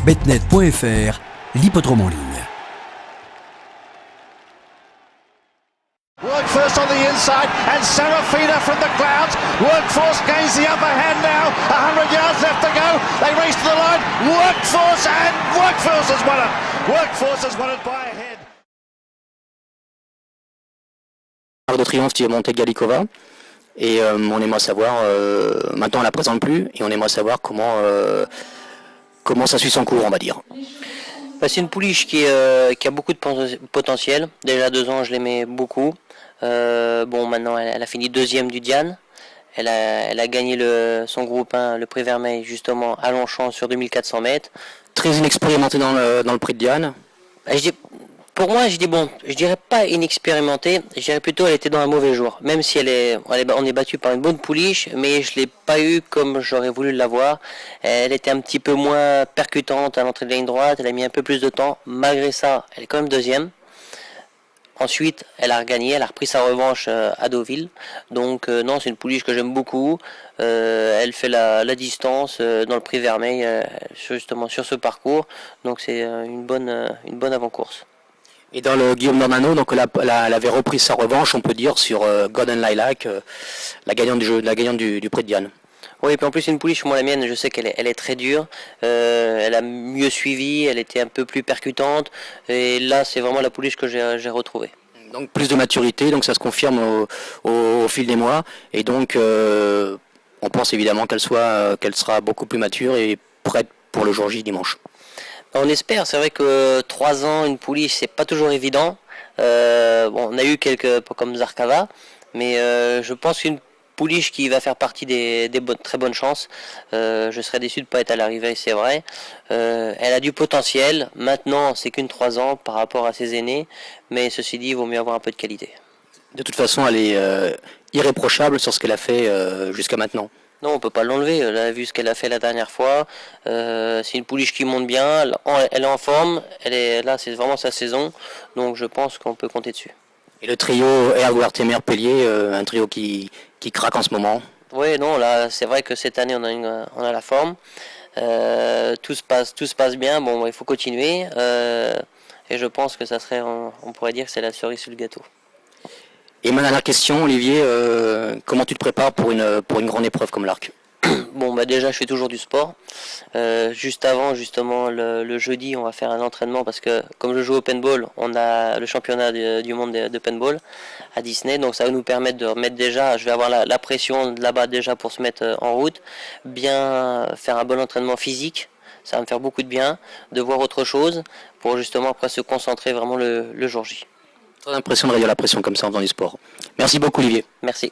betnet.fr, l'hippodrome en ligne. Work first on the inside, and Serafina from the clouds. Workforce gains the upper hand now. 100 yards left to go. They race to the line. Workforce has won it. Workforce has won it by a head. De triomphe qui est montée Galikova. Et on aimerait savoir, maintenant on la présente plus, et on aimerait savoir comment ça suit son cours, on va dire. C'est une pouliche qui a beaucoup de potentiel. Déjà 2 ans, je l'aimais beaucoup. Maintenant, elle a fini 2e du Diane. Elle a gagné son groupe 1, le prix Vermeil, justement, à Longchamp sur 2400 mètres. Très inexpérimentée dans le prix de Diane. Pour moi, je dirais pas inexpérimentée, je dirais plutôt elle était dans un mauvais jour. Même si on est battu par une bonne pouliche, mais je l'ai pas eu comme j'aurais voulu l'avoir. Elle était un petit peu moins percutante à l'entrée de la ligne droite, elle a mis un peu plus de temps. Malgré ça, elle est quand même 2e. Ensuite, elle a regagné, elle a repris sa revanche à Deauville. Donc non, c'est une pouliche que j'aime beaucoup. Elle fait la distance dans le prix Vermeil, justement sur ce parcours. Donc c'est une bonne avant-course. Et dans le Guillaume Normano, donc elle avait repris sa revanche, on peut dire, sur Golden Lilac, la gagnante du prix de Diane. Oui, et puis en plus une pouliche, moi la mienne, je sais qu'elle est très dure, elle a mieux suivi, elle était un peu plus percutante, et là c'est vraiment la pouliche que j'ai retrouvée. Donc plus de maturité, donc ça se confirme au fil des mois, et donc on pense évidemment qu'elle sera beaucoup plus mature et prête pour le jour J dimanche. On espère, c'est vrai que 3 ans, une pouliche, c'est pas toujours évident. On a eu quelques comme Zarkava, mais je pense qu'une pouliche qui va faire partie des très bonnes chances. Je serais déçu de ne pas être à l'arrivée, c'est vrai. Elle a du potentiel. Maintenant, c'est qu'une 3 ans par rapport à ses aînés, mais ceci dit, il vaut mieux avoir un peu de qualité. De toute façon, elle est irréprochable sur ce qu'elle a fait jusqu'à maintenant. Non, on peut pas l'enlever. Elle a vu ce qu'elle a fait la dernière fois. C'est une pouliche qui monte bien. Elle est en forme. Là, c'est vraiment sa saison. Donc, je pense qu'on peut compter dessus. Et le trio Erguartemer Pellier, un trio qui craque en ce moment. Oui, non, là, c'est vrai que cette année, on a la forme. Tout se passe bien. Bon, il faut continuer. Et je pense que ça serait, on pourrait dire que c'est la cerise sur le gâteau. Et ma dernière question, Olivier, comment tu te prépares pour une grande épreuve comme l'Arc ? Bon, déjà, je fais toujours du sport. Juste avant, justement, le jeudi, on va faire un entraînement parce que, comme je joue au paintball, on a le championnat du monde de paintball à Disney. Donc, ça va nous permettre de remettre déjà, je vais avoir la pression là-bas déjà pour se mettre en route. Bien faire un bon entraînement physique. Ça va me faire beaucoup de bien de voir autre chose pour justement après se concentrer vraiment le jour J. J'ai l'impression de réduire la pression comme ça en faisant du sport. Merci beaucoup, Olivier. Merci.